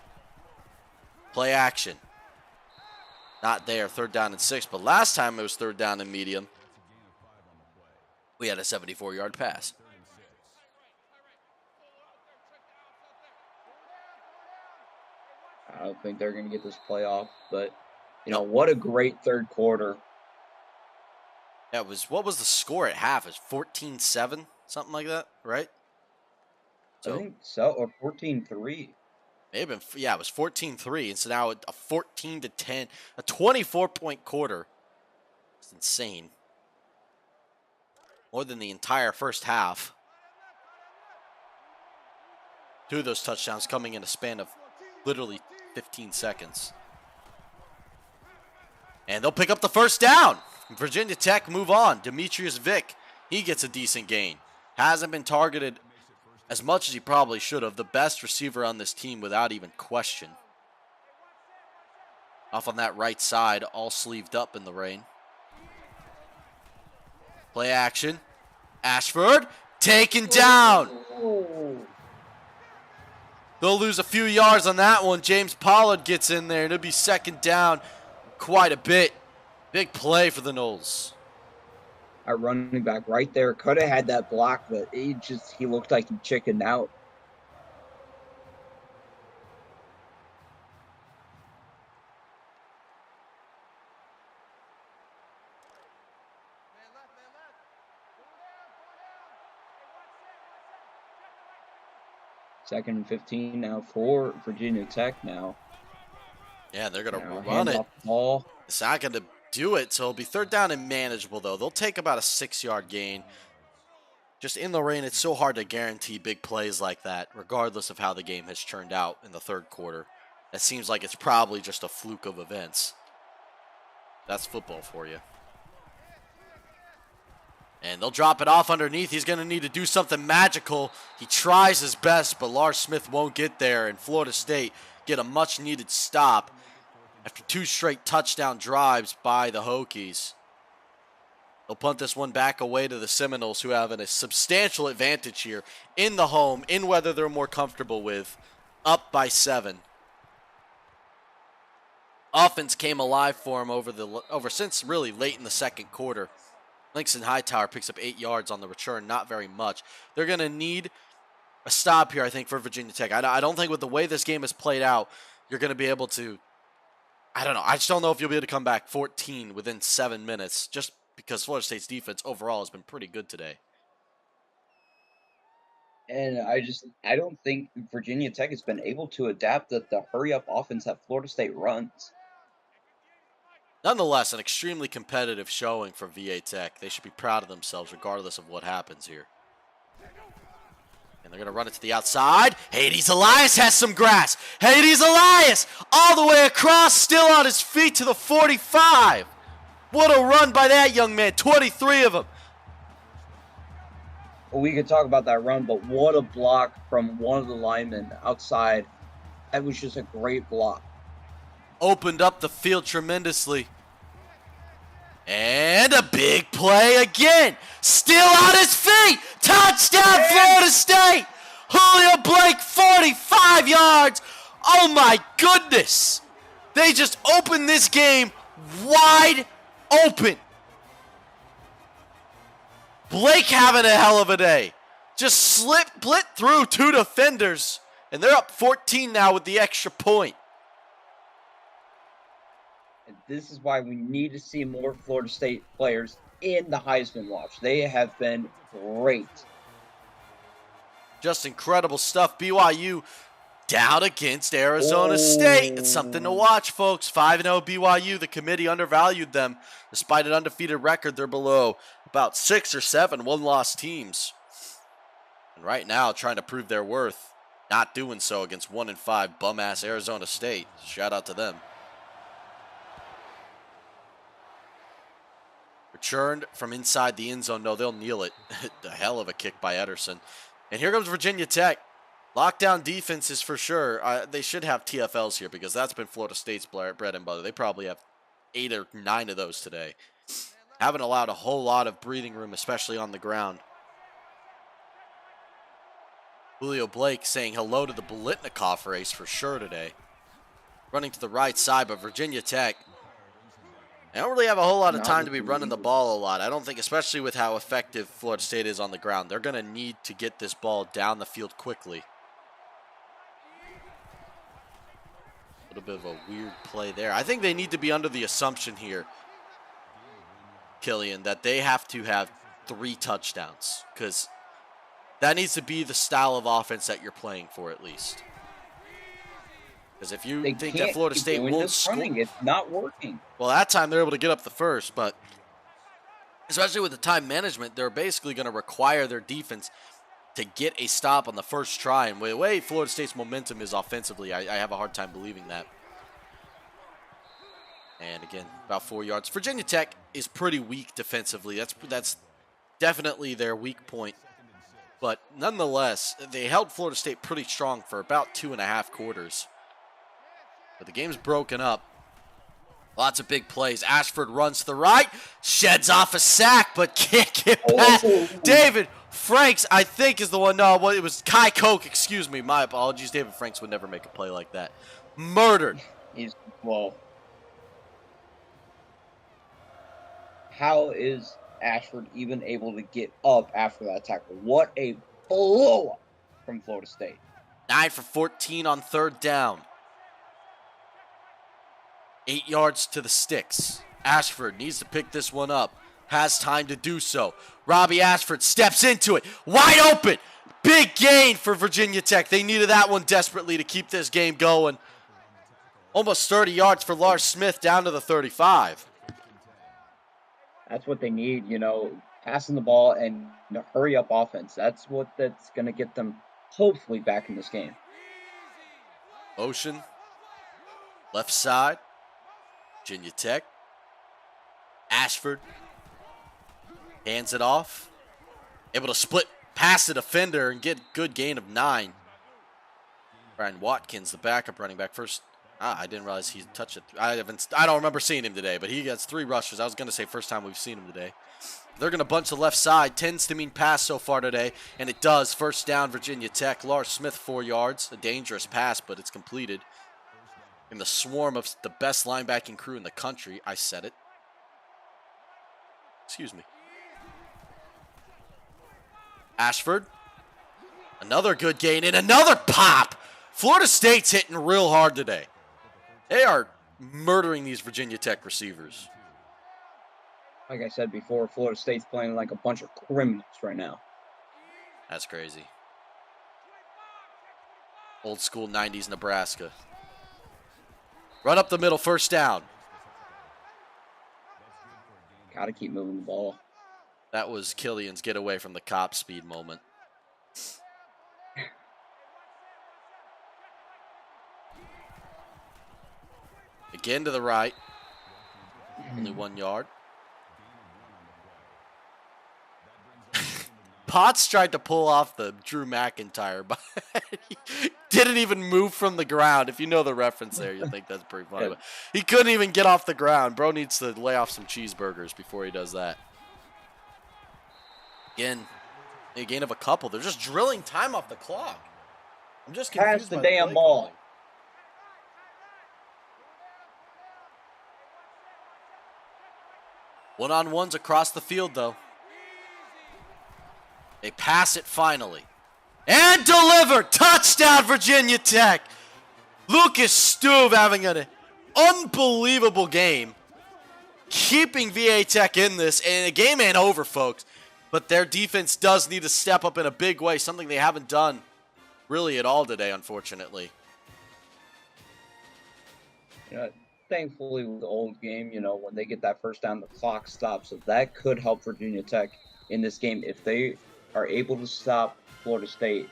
Play action. Not there, 3rd down and 6, but last time it was 3rd down and medium. We had a 74-yard pass. I don't think they're going to get this playoff, but, you know, what a great third quarter. Yeah, what was the score at half? It was 14-7, something like that, right? I think so, or 14-3. May have been, yeah, it was 14-3, and so now a 14-10, a 24-point quarter. It's insane. More than the entire first half. 2 of those touchdowns coming in a span of literally 15 seconds. And they'll pick up the first down. Virginia Tech move on. Demetrius Vick, he gets a decent gain. Hasn't been targeted as much as he probably should have. The best receiver on this team without even question. Off on that right side, all sleeved up in the rain. Play action. Ashford taken down. They'll lose a few yards on that one. James Pollard gets in there, and it'll be 2nd down quite a bit. Big play for the Noles. Our running back right there could have had that block, but he looked like he chickened out. Second and 15 now for Virginia Tech now. Yeah, they're going to run hand it. off the ball. It's not going to do it, so it'll be third down and manageable, though. They'll take about a 6-yard gain. Just in the rain, it's so hard to guarantee big plays like that, regardless of how the game has turned out in the third quarter. It seems like it's probably just a fluke of events. That's football for you. And they'll drop it off underneath. He's going to need to do something magical. He tries his best, but Lars Smith won't get there, and Florida State get a much-needed stop after 2 straight touchdown drives by the Hokies. They'll punt this one back away to the Seminoles, who have a substantial advantage here in the home, in weather they're more comfortable with, up by 7. Offense came alive for him over since really late in the second quarter. Langston Hightower picks up 8 yards on the return, not very much. They're going to need a stop here, I think, for Virginia Tech. I don't think with the way this game has played out, you're going to be able to, I don't know. I just don't know if you'll be able to come back 14 within 7 minutes, just because Florida State's defense overall has been pretty good today. And I don't think Virginia Tech has been able to adapt the hurry-up offense that Florida State runs. Nonetheless, an extremely competitive showing for VA Tech. They should be proud of themselves regardless of what happens here. And they're going to run it to the outside. Hades Elias has some grass. Hades Elias all the way across, still on his feet to the 45. What a run by that young man. 23 of them. Well, we could talk about that run, but what a block from one of the linemen outside. That was just a great block. Opened up the field tremendously. And a big play again. Still on his feet. Touchdown, Florida State. Julio Blake, 45 yards. Oh, my goodness. They just opened this game wide open. Blake having a hell of a day. Just split through 2 defenders. And they're up 14 now with the extra point. And this is why we need to see more Florida State players in the Heisman watch. They have been great. Just incredible stuff. BYU down against Arizona State. It's something to watch, folks. 5-0 BYU. The committee undervalued them. Despite an undefeated record, they're below about 6 or 7 one-loss teams. And right now, trying to prove their worth. Not doing so against 1-5 bum-ass Arizona State. Shout out to them. Returned from inside the end zone. No, they'll kneel it. The hell of a kick by Ederson. And here comes Virginia Tech. Lockdown defenses for sure. They should have TFLs here because that's been Florida State's bread and butter. They probably have 8 or 9 of those today. Haven't allowed a whole lot of breathing room, especially on the ground. Julio Blake saying hello to the Bolitnikov race for sure today. Running to the right side, but Virginia Tech, they don't really have a whole lot of time to be running the ball a lot. I don't think, especially with how effective Florida State is on the ground, they're going to need to get this ball down the field quickly. A little bit of a weird play there. I think they need to be under the assumption here, Killian, that they have to have 3 touchdowns because that needs to be the style of offense that you're playing for at least. Because if you think that Florida State won't score, it's not working. Well, that time they're able to get up the first, but especially with the time management, they're basically going to require their defense to get a stop on the first try. And the way Florida State's momentum is offensively, I have a hard time believing that. And again, about 4 yards. Virginia Tech is pretty weak defensively. That's definitely their weak point. But nonetheless, they held Florida State pretty strong for about 2.5 quarters. But the game's broken up. Lots of big plays. Ashford runs to the right, sheds off a sack, but can't get past. David Franks, I think, is the one. No, well, it was Kai Koch. Excuse me. My apologies. David Franks would never make a play like that. Murdered. How is Ashford even able to get up after that tackle. What a blow up from Florida State. 9 for 14 on third down. 8 yards to the sticks. Ashford needs to pick this one up. Has time to do so. Robbie Ashford steps into it. Wide open. Big gain for Virginia Tech. They needed that one desperately to keep this game going. Almost 30 yards for Lars Smith down to the 35. That's what they need, passing the ball and hurry up offense. That's going to get them hopefully back in this game. Motion. Left side. Virginia Tech. Ashford. Hands it off. Able to split past the defender and get good gain of 9. Brian Watkins, the backup running back. First, I didn't realize he touched it. I don't remember seeing him today, but he gets 3 rushes. I was going to say first time we've seen him today. They're going to bunch the left side. Tends to mean pass so far today, and it does. First down, Virginia Tech. Lars Smith, 4 yards. A dangerous pass, but it's completed. In the swarm of the best linebacking crew in the country. I said it. Excuse me. Ashford. Another good gain and another pop. Florida State's hitting real hard today. They are murdering these Virginia Tech receivers. Like I said before, Florida State's playing like a bunch of criminals right now. That's crazy. Old school 90s Nebraska. Run up the middle, first down. Got to keep moving the ball. That was Killian's get away from the cop speed moment. Again to the right. Only 1 yard. Potts tried to pull off the Drew McIntyre, but he didn't even move from the ground. If you know the reference there, you'll think that's pretty funny. But he couldn't even get off the ground. Bro needs to lay off some cheeseburgers before he does that. Again, a gain of a couple. They're just drilling time off the clock. I'm just confused. Pass the damn ball. One-on-ones across the field, though. They pass it finally. And deliver! Touchdown, Virginia Tech! Lucas Stuve having an unbelievable game. Keeping VA Tech in this. And the game ain't over, folks. But their defense does need to step up in a big way. Something they haven't done really at all today, unfortunately. Thankfully, with the old game, when they get that first down, the clock stops. So that could help Virginia Tech in this game if they are able to stop Florida State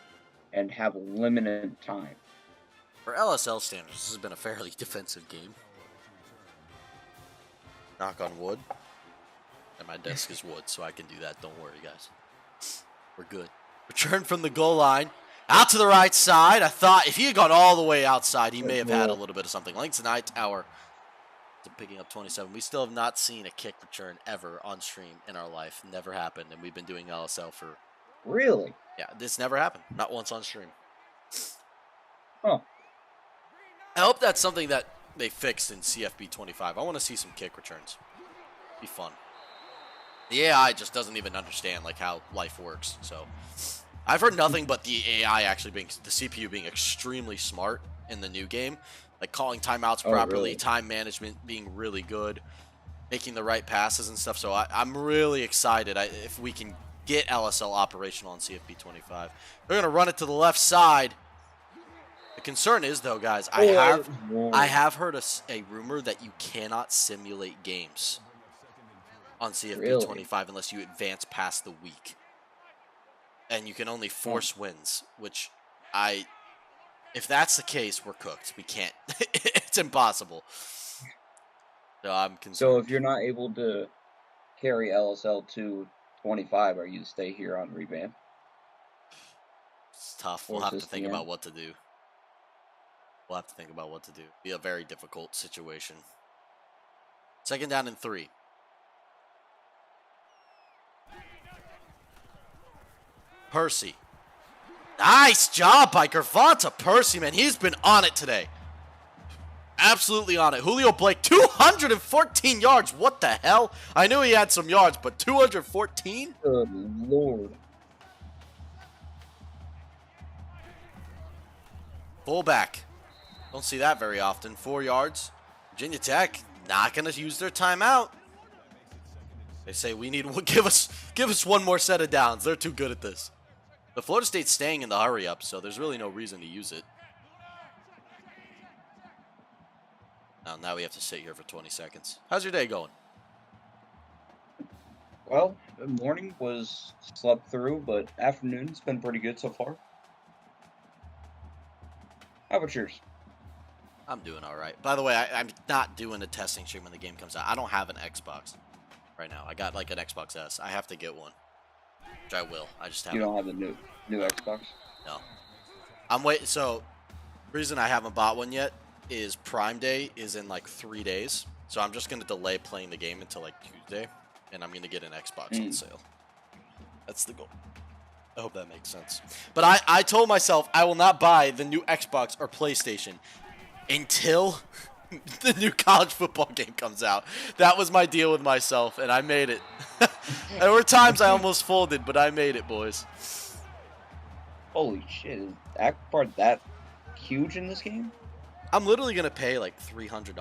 and have limited time. For LSL standards, this has been a fairly defensive game. Knock on wood. And my desk is wood, so I can do that. Don't worry, guys. We're good. Return from the goal line. Out to the right side. I thought if he had gone all the way outside, he may have had a little bit of something. Links and Hightower picking up 27. We still have not seen a kick return ever on stream in our life. Never happened, and we've been doing LSL for... Really? Yeah, this never happened. Not once on stream. Huh. I hope that's something that they fixed in CFB 25. I want to see some kick returns. Be fun. The AI just doesn't even understand how life works. So I've heard nothing but the AI actually being the CPU being extremely smart in the new game, like calling timeouts properly, really? Time management being really good, making the right passes and stuff. So I'm really excited if we can get LSL operational on CFB 25. They're gonna run it to the left side. The concern is though, guys, I have heard a rumor that you cannot simulate games on CFB 25 unless you advance past the week. And you can only force wins, which if that's the case, we're cooked. We can't. It's impossible. So I'm concerned. So if you're not able to carry LSL to 25, are you to stay here on revamp? It's tough. We'll have to think about what to do. Be a very difficult situation. Second down and 3. Percy. Nice job by Gervonta Percy, man. He's been on it today. Absolutely on it. Julio Blake, 214 yards. What the hell? I knew he had some yards, but 214? Good Lord. Fullback. Don't see that very often. 4 yards. Virginia Tech not going to use their timeout. They say we need give us one more set of downs. They're too good at this. The Florida State's staying in the hurry up, so there's really no reason to use it. Now we have to sit here for 20 seconds. How's your day going? Well, the morning was slept through, but afternoon's been pretty good so far. How about yours? I'm doing all right. By the way, I'm not doing a testing stream when the game comes out. I don't have an Xbox right now. I got like an Xbox S. I have to get one, which I will. I just haven't. You don't have a new Xbox? No. I'm waiting. So, reason I haven't bought one yet is Prime Day is in like 3 days. So I'm just gonna delay playing the game until like Tuesday, and I'm gonna get an Xbox on sale. That's the goal. I hope that makes sense. But I told myself I will not buy the new Xbox or PlayStation until the new college football game comes out. That was my deal with myself, and I made it. There were times I almost folded, but I made it, boys. Holy shit, is Akbar that huge in this game? I'm literally going to pay like $300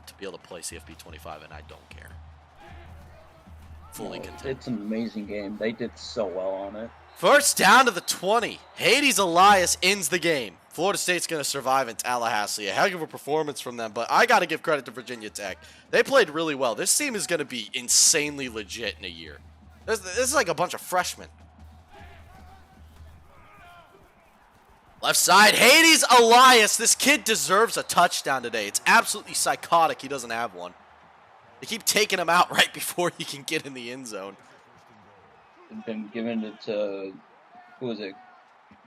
to be able to play CFP 25, and I don't care. Fully content. It's an amazing game. They did so well on it. First down to the 20. Hades Elias ends the game. Florida State's going to survive in Tallahassee. A heck of a performance from them, but I got to give credit to Virginia Tech. They played really well. This team is going to be insanely legit in a year. This is like a bunch of freshmen. Left side, Hades Elias. This kid deserves a touchdown today. It's absolutely psychotic he doesn't have one. They keep taking him out right before he can get in the end zone. They've been giving it to, who was it?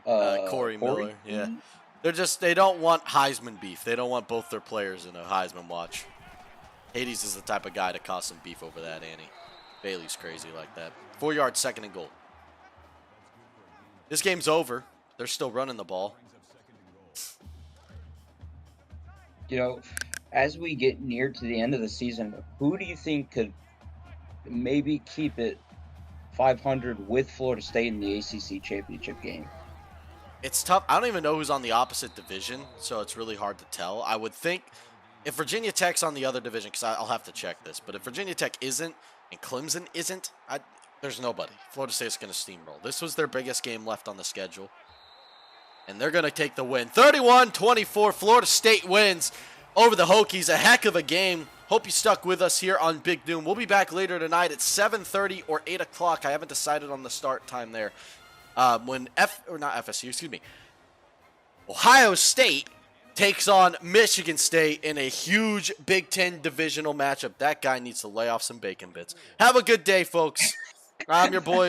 Corey Miller, yeah. They don't want Heisman beef. They don't want both their players in a Heisman watch. Hades is the type of guy to cause some beef over that, Annie. Bailey's crazy like that. 4 yards, second and goal. This game's over. They're still running the ball. You know, as we get near to the end of the season, who do you think could maybe keep it 500 with Florida State in the ACC championship game? It's tough. I don't even know who's on the opposite division, so it's really hard to tell. I would think if Virginia Tech's on the other division, because I'll have to check this, but if Virginia Tech isn't and Clemson isn't, there's nobody. Florida State's going to steamroll. This was their biggest game left on the schedule, and they're going to take the win. 31-24, Florida State wins over the Hokies. A heck of a game. Hope you stuck with us here on Big Noon. We'll be back later tonight at 7:30 or 8 o'clock. I haven't decided on the start time there. When Ohio State takes on Michigan State in a huge Big Ten divisional matchup. That guy needs to lay off some bacon bits. Have a good day, folks. I'm your boy,